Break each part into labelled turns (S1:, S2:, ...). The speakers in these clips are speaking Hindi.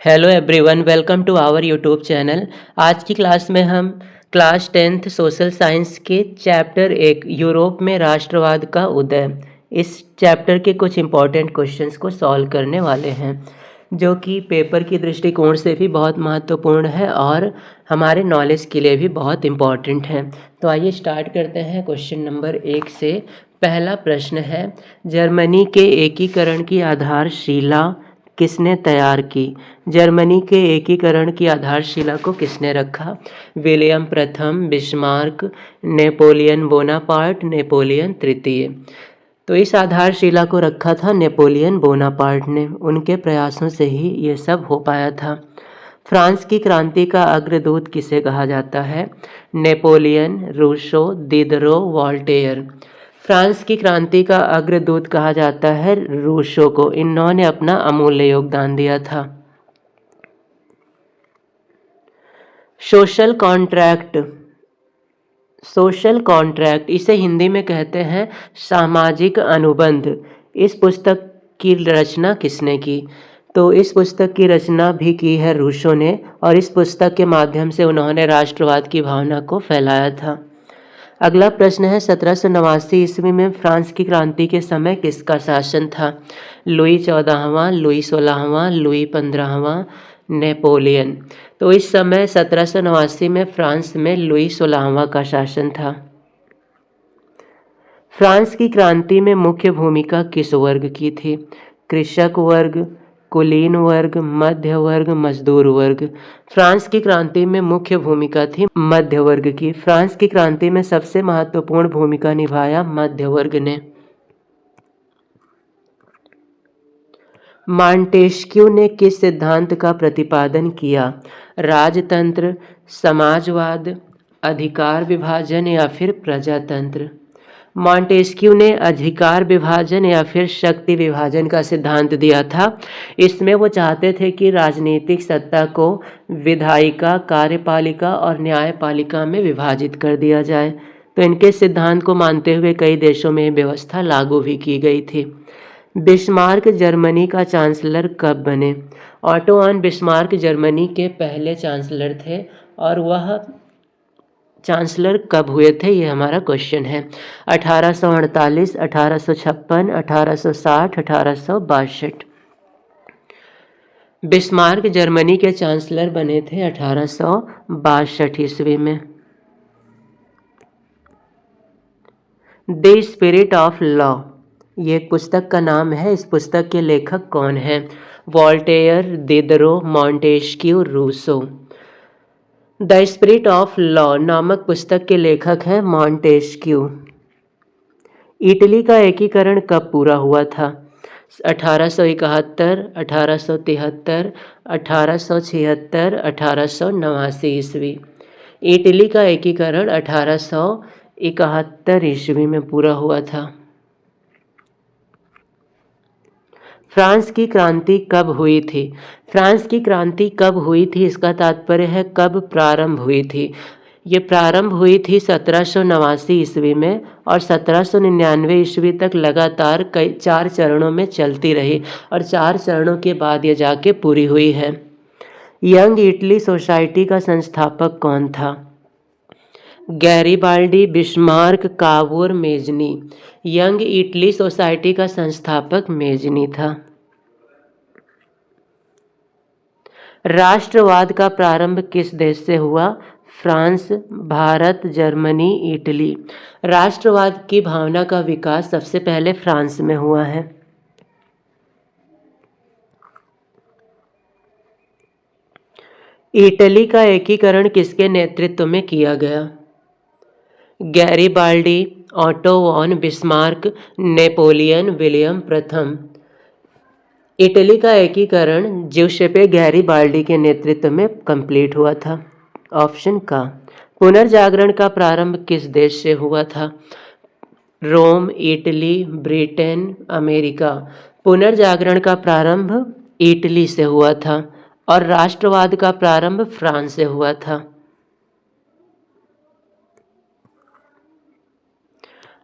S1: Hello everyone, welcome to our YouTube channel. आज की क्लास में हम क्लास 10th सोशल साइंस के चैप्टर 1 यूरोप में राष्ट्रवाद का उदय, इस चैप्टर के कुछ इम्पॉर्टेंट क्वेश्चंस को सॉल्व करने वाले हैं, जो कि पेपर की दृष्टिकोण से भी बहुत महत्वपूर्ण है और हमारे नॉलेज के लिए भी बहुत इम्पॉर्टेंट हैं। तो आइए स्टार्ट करते हैं क्वेश्चन नंबर 1 से। पहला प्रश्न है, जर्मनी के एकीकरण की आधारशिला किसने तैयार की? जर्मनी के एकीकरण की आधारशिला को किसने रखा? विलियम प्रथम, बिस्मार्क, नेपोलियन बोनापार्ट, नेपोलियन तृतीय। तो इस आधारशिला को रखा था नेपोलियन बोनापार्ट ने। उनके प्रयासों से ही ये सब हो पाया था। फ्रांस की क्रांति का अग्रदूत किसे कहा जाता है? Napoleon, Rousseau, Diderot, Voltaire. France की क्रांति का अग्रदूत कहा जाता है रूसो को। इन्होंने अपना अमूल्य योगदान दिया था। सोशल कॉन्ट्रैक्ट, सोशल कॉन्ट्रैक्ट इसे हिंदी में कहते हैं सामाजिक अनुबंध। इस पुस्तक की रचना किसने की? तो इस पुस्तक की रचना भी की है रूसो ने, और इस पुस्तक के माध्यम से उन्होंने राष्ट्रवाद की भावना को फैलाया था। अगला प्रश्न है, 1789 ईस्वी में फ्रांस की क्रांति के समय किसका शासन था? लुई 14वां, लुई 16वां, लुई 15वां, नेपोलियन। तो इस समय 1789 में फ्रांस में लुई 16वां का शासन था। फ्रांस की क्रांति में मुख्य भूमिका किस वर्ग की थी? कृषक वर्ग, कुलीन वर्ग, मध्य वर्ग, मजदूर वर्ग। फ्रांस की क्रांति में मुख्य भूमिका थी मध्य वर्ग की। फ्रांस की क्रांति में सबसे महत्वपूर्ण भूमिका निभाया मध्य वर्ग ने। मॉन्टेस्क्यू ने किस सिद्धांत का प्रतिपादन किया? राजतंत्र, समाजवाद, अधिकार विभाजन या फिर प्रजातंत्र। मॉन्टेस्क्यू ने अधिकार विभाजन या फिर शक्ति विभाजन का सिद्धांत दिया था। इसमें वो चाहते थे कि राजनीतिक सत्ता को विधायिका, कार्यपालिका और न्यायपालिका में विभाजित कर दिया जाए। तो इनके सिद्धांत को मानते हुए कई देशों में व्यवस्था लागू भी की गई थी। बिस्मार्क जर्मनी का चांसलर कब बने? ऑटो ऑन बिस्मार्क जर्मनी के पहले चांसलर थे, और वह चांसलर कब हुए थे, ये हमारा क्वेश्चन है। 1848, 1856, 1860, 1862। बिस्मार्क जर्मनी के चांसलर बने थे 1862 ईस्वी में। द स्पिरिट ऑफ लॉ, ये एक पुस्तक का नाम है। इस पुस्तक के लेखक कौन हैं? Voltaire, Diderot, Montesquieu, Rousseau. The spirit of law नामक पुस्तक के लेखक हैं मॉन्टेस्क्यू। इटली का एकीकरण कब पूरा हुआ था? 1871, 1873, 1876, 1889 ईस्वी। इटली का एकीकरण 1871 ईस्वी में पूरा हुआ था। फ्रांस की क्रांति कब हुई थी? फ्रांस की क्रांति कब हुई थी, इसका तात्पर्य है कब प्रारंभ हुई थी। ये प्रारंभ हुई थी 1789 ईस्वी में, और 1799 ईस्वी तक लगातार कई 4 चरणों में चलती रही, और 4 चरणों के बाद ये जाके पूरी हुई है। यंग इटली सोसाइटी का संस्थापक कौन था? Garibaldi, Bismarck, Cavour, Mazzini. Young Italy society का संस्थापक मेजनी था। राष्ट्रवाद का प्रारंभ किस देश से हुआ? France, Bharat, Germany, Italy. राष्ट्रवाद की भावना का विकास सबसे पहले फ्रांस में हुआ है। इटली का एकीकरण किसके नेतृत्व में किया गया? Garibaldi, Otto von Bismarck, Napoleon, William प्रथम। इटली का एकीकरण ज्यूसेppe गैरिबाल्डी के नेतृत्व में कंप्लीट हुआ था। ऑप्शन का। पुनर्जागरण का प्रारंभ किस देश से हुआ था? रोम, इटली, ब्रिटेन, अमेरिका। पुनर्जागरण का प्रारंभ इटली से हुआ था, और राष्ट्रवाद का प्रारंभ फ्रांस से हुआ था।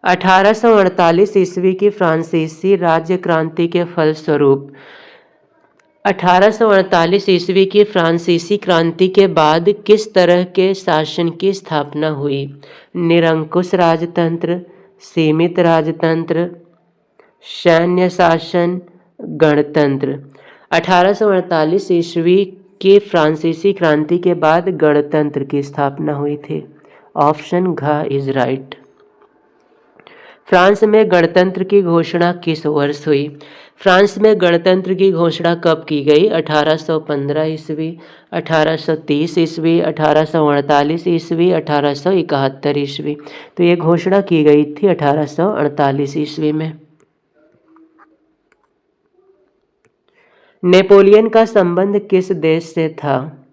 S1: 1848 ईस्वी की फ्रांसीसी राज्य क्रांति के फलस्वरूप 1848 ईस्वी की फ्रांसीसी क्रांति के बाद किस तरह के शासन की स्थापना हुई? निरंकुश राजतंत्र, सीमित राजतंत्र, सैन्य शासन, गणतंत्र। 1848 ईस्वी की फ्रांसीसी क्रांति के बाद गणतंत्र की स्थापना हुई थी। ऑप्शन घ इज राइट। फ्रांस में गणतंत्र की घोषणा किस वर्ष हुई? फ्रांस में गणतंत्र की घोषणा कब की गई? 1815 ईस्वी, 1830 ईस्वी, 1848 ईस्वी, 1871 ईस्वी। तो ये घोषणा की गई थी 1848 ईस्वी में। नेपोलियन का संबंध किस देश से था?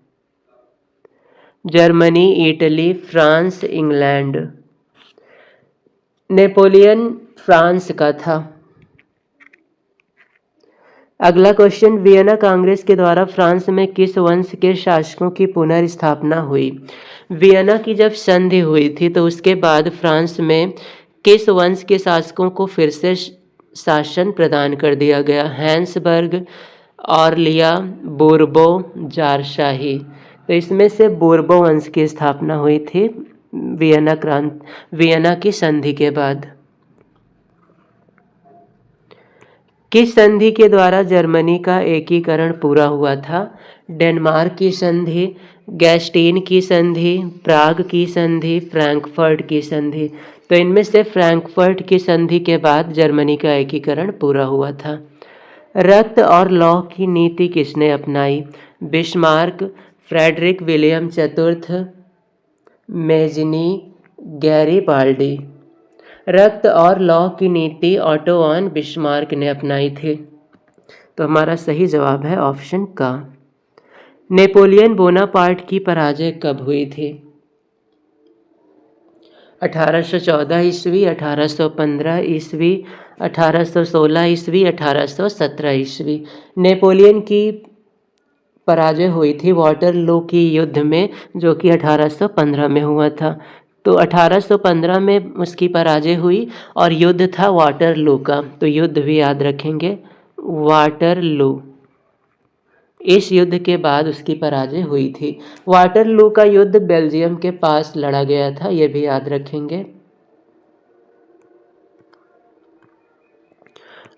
S1: Germany, Italy, France, England. Napoleon France का था। अगला क्वेश्चन, वियना कांग्रेस के द्वारा फ्रांस में किस वंश के शासकों की पुनर्स्थापना हुई? वियना की जब संधि हुई थी तो उसके बाद फ्रांस में किस वंश के शासकों को फिर से शासन प्रदान कर दिया गया? हैंसबर्ग, ऑरलिया, बूर्बो, जारशाही। तो इसमें से बूर्बो वंश की स्थापना हुई थी वियना की संधि के बाद। किस संधि के द्वारा जर्मनी का एकीकरण पूरा हुआ था? डेनमार्क की संधि, गैस्टीन की संधि, प्राग की संधि, फ्रैंकफर्ट की संधि। तो इनमें से फ्रैंकफर्ट की संधि के बाद जर्मनी का एकीकरण पूरा हुआ था। रक्त और लौह की नीति किसने अपनाई? बिस्मार्क, फ्रेडरिक विलियम चतुर्थ, मेजनी, गैरीबाल्डी। रक्त और लौह की नीति ऑटो वन बिस्मार्क ने अपनाई थी। तो हमारा सही जवाब है ऑप्शन का। नेपोलियन बोनापार्ट की पराजय कब हुई थी? 1814 ईस्वी, 1815 ईस्वी, 1816 ईस्वी, 1817 ईस्वी। नेपोलियन की पराजय हुई थी वाटरलू की युद्ध में, जो कि 1815 में हुआ था। तो 1815 में उसकी पराजय हुई और युद्ध था वाटरलू का। तो युद्ध भी याद रखेंगे, वाटरलू। इस युद्ध के बाद उसकी पराजय हुई थी। वाटरलू का युद्ध बेल्जियम के पास लड़ा गया था, यह भी याद रखेंगे।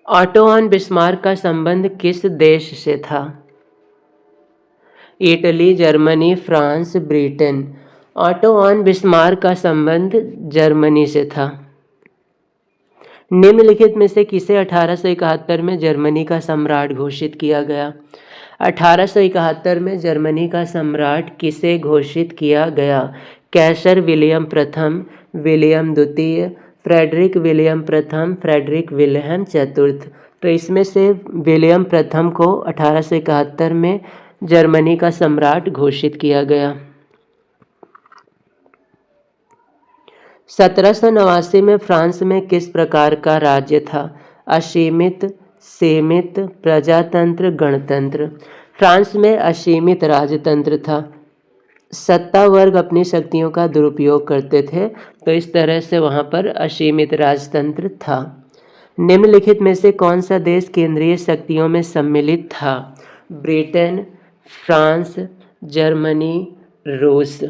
S1: ऑटो वन बिस्मार्क का संबंध किस देश से था? Italy, Germany, France, Britain. Auto von Bismarck का संबंध जर्मनी से था। निम्नलिखित में से किसे 1871 में जर्मनी का सम्राट घोषित किया गया? 1871 में जर्मनी का सम्राट किसे घोषित किया गया? कैसर विलियम प्रथम, विलियम द्वितीय, फ्रेडरिक विलियम प्रथम, फ्रेडरिक विल्हेम चतुर्थ। तो इसमें से विलियम प्रथम को 1871 में जर्मनी का सम्राट घोषित किया गया। 1789 में फ्रांस में किस प्रकार का राज्य था? असीमित, सीमित, प्रजातंत्र, गणतंत्र। फ्रांस में असीमित राजतंत्र था। सत्ता वर्ग अपनी शक्तियों का दुरुपयोग करते थे, तो इस तरह से वहाँ पर असीमित राजतंत्र था। निम्नलिखित में से कौन सा देश केंद्रीय शक्तियों में सम्मिलित था? ब्रिटेन, फ्रांस, जर्मनी, रूस।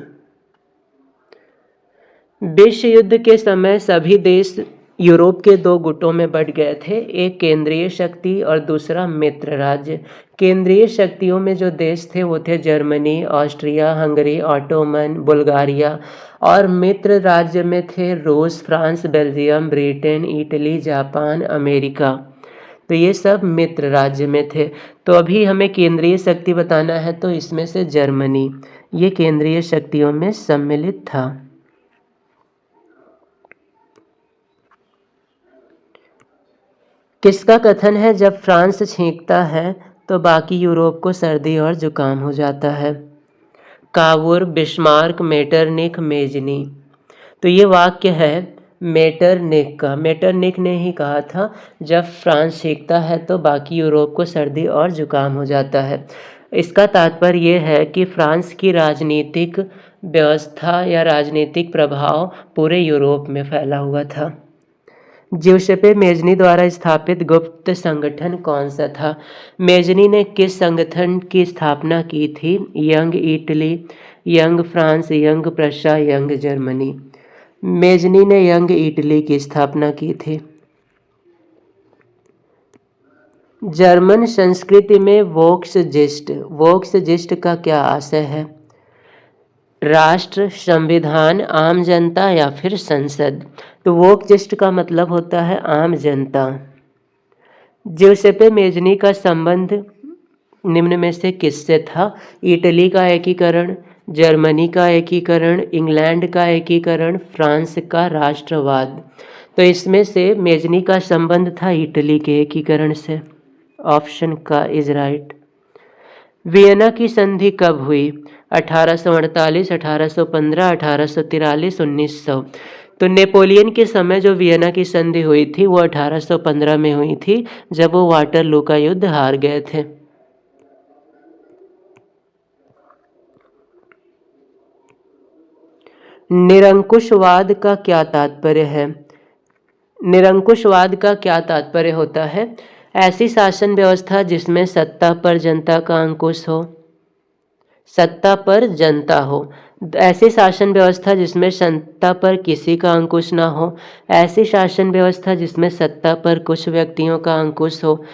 S1: विश्व युद्ध के समय सभी देश यूरोप के दो गुटों में बंट गए थे, एक केंद्रीय शक्ति और दूसरा मित्र राज्य। केंद्रीय शक्तियों में जो देश थे वो थे Germany, Austria, Hungary, Ottoman, Bulgaria. और मित्र राज्य में थे रूस, France, Belgium, Britain, Italy, Japan, America. तो ये सब मित्र राज्य में थे। तो अभी हमें केंद्रीय शक्ति बताना है, तो इसमें से जर्मनी ये केंद्रीय शक्तियों में सम्मिलित था। किसका कथन है, जब फ्रांस छींकता है तो बाकी यूरोप को सर्दी और जुकाम हो जाता है? कावुर, बिस्मार्क, मेटरनिख, मेजनी। तो ये वाक्य है मेटरनिख का। मेटरनिख ने ही कहा था जब फ्रांस छींकता है तो बाकी यूरोप को सर्दी और जुकाम हो जाता है। इसका तात्पर्य ये है कि फ्रांस की राजनीतिक व्यवस्था या राजनीतिक प्रभाव पूरे यूरोप में फैला हुआ था। ज्यूसेppe मेजनी द्वारा स्थापित गुप्त संगठन कौन सा था? मेजनी ने किस संगठन की स्थापना की थी? Young Italy, young France, young Prussia, young Germany. Mazzini ने यंग इटली की स्थापना की थी। जर्मन संस्कृति में वोक्सजिस्ट का क्या आशय है? राष्ट्र, संविधान, आम जनता या फिर संसद। तो वोक्सजिस्ट का मतलब होता है आम जनता। ज्यूसेppe मेजनी का संबंध निम्न में से किससे था? इटली का एकीकरण, जर्मनी का एकीकरण, इंग्लैंड का एकीकरण, फ्रांस का राष्ट्रवाद। तो इसमें से मेजनी का संबंध था इटली के एकीकरण से। ऑप्शन का इज राइट। वियना की संधि कब हुई? 1848, 1815, 1843, 1900। तो नेपोलियन के समय जो वियना की संधि हुई थी वो 1815 में हुई थी, जब वो वाटरलू का युद्ध हार गए थे। निरंकुशवाद का क्या तात्पर्य है? निरंकुशवाद का क्या तात्पर्य होता है? ऐसी शासन व्यवस्था जिसमें सत्ता पर जनता का अंकुश हो। सत्ता पर जनता हो। ऐसी शासन व्यवस्था जिसमें सत्ता पर किसी का अंकुश ना हो। ऐसी शासन व्यवस्था जिसमें सत्ता पर कुछ व्यक्तियों का अंकुश हो।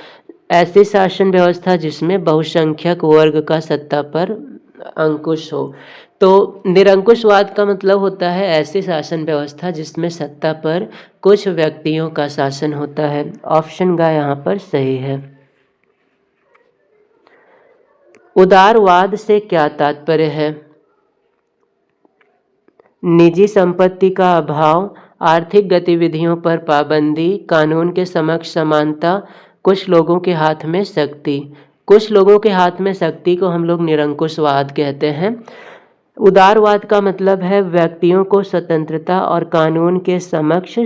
S1: ऐसी शासन व्यवस्था जिसमें बहुसंख्यक वर्ग का सत्ता पर अंकुश हो। तो निरंकुशवाद का मतलब होता है ऐसी शासन व्यवस्था जिसमें सत्ता पर कुछ व्यक्तियों का शासन होता है। ऑप्शन ग यहाँ पर सही है। उदारवाद से क्या तात्पर्य है? निजी संपत्ति का अभाव, आर्थिक गतिविधियों पर पाबंदी, कानून के समक्ष समानता, कुछ लोगों के हाथ में शक्ति। कुछ लोगों के हाथ में शक्ति को हम लोग निरंकुशवाद कहते हैं। उदारवाद का मतलब है व्यक्तियों को स्वतंत्रता और कानून के समक्ष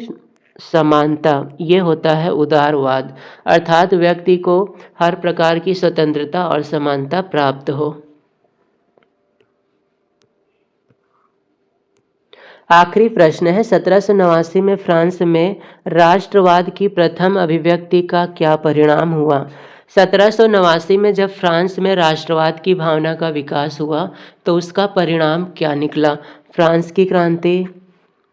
S1: समानता, ये होता है उदारवाद। अर्थात व्यक्ति को हर प्रकार की स्वतंत्रता और समानता प्राप्त हो। आखिरी प्रश्न है, 1789 में फ्रांस में राष्ट्रवाद की प्रथम अभिव्यक्ति का क्या परिणाम हुआ? 1789 में जब फ्रांस में राष्ट्रवाद की भावना का विकास हुआ तो उसका परिणाम क्या निकला? फ्रांस की क्रांति,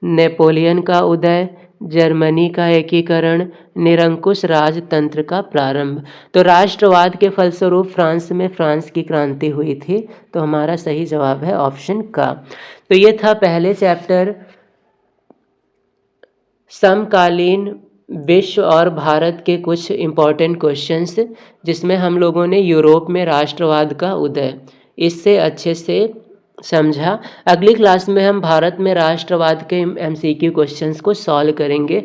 S1: नेपोलियन का उदय, जर्मनी का एकीकरण, निरंकुश राजतंत्र का प्रारंभ। तो राष्ट्रवाद के फलस्वरूप फ्रांस में फ्रांस की क्रांति हुई थी। तो हमारा सही जवाब है ऑप्शन का। तो ये था पहले चैप्टर समकालीन विश्व और भारत के कुछ इम्पॉर्टेंट क्वेश्चंस, जिसमें हम लोगों ने यूरोप में राष्ट्रवाद का उदय इससे अच्छे से समझा। अगली क्लास में हम भारत में राष्ट्रवाद के MCQ क्वेश्चंस को सॉल्व करेंगे।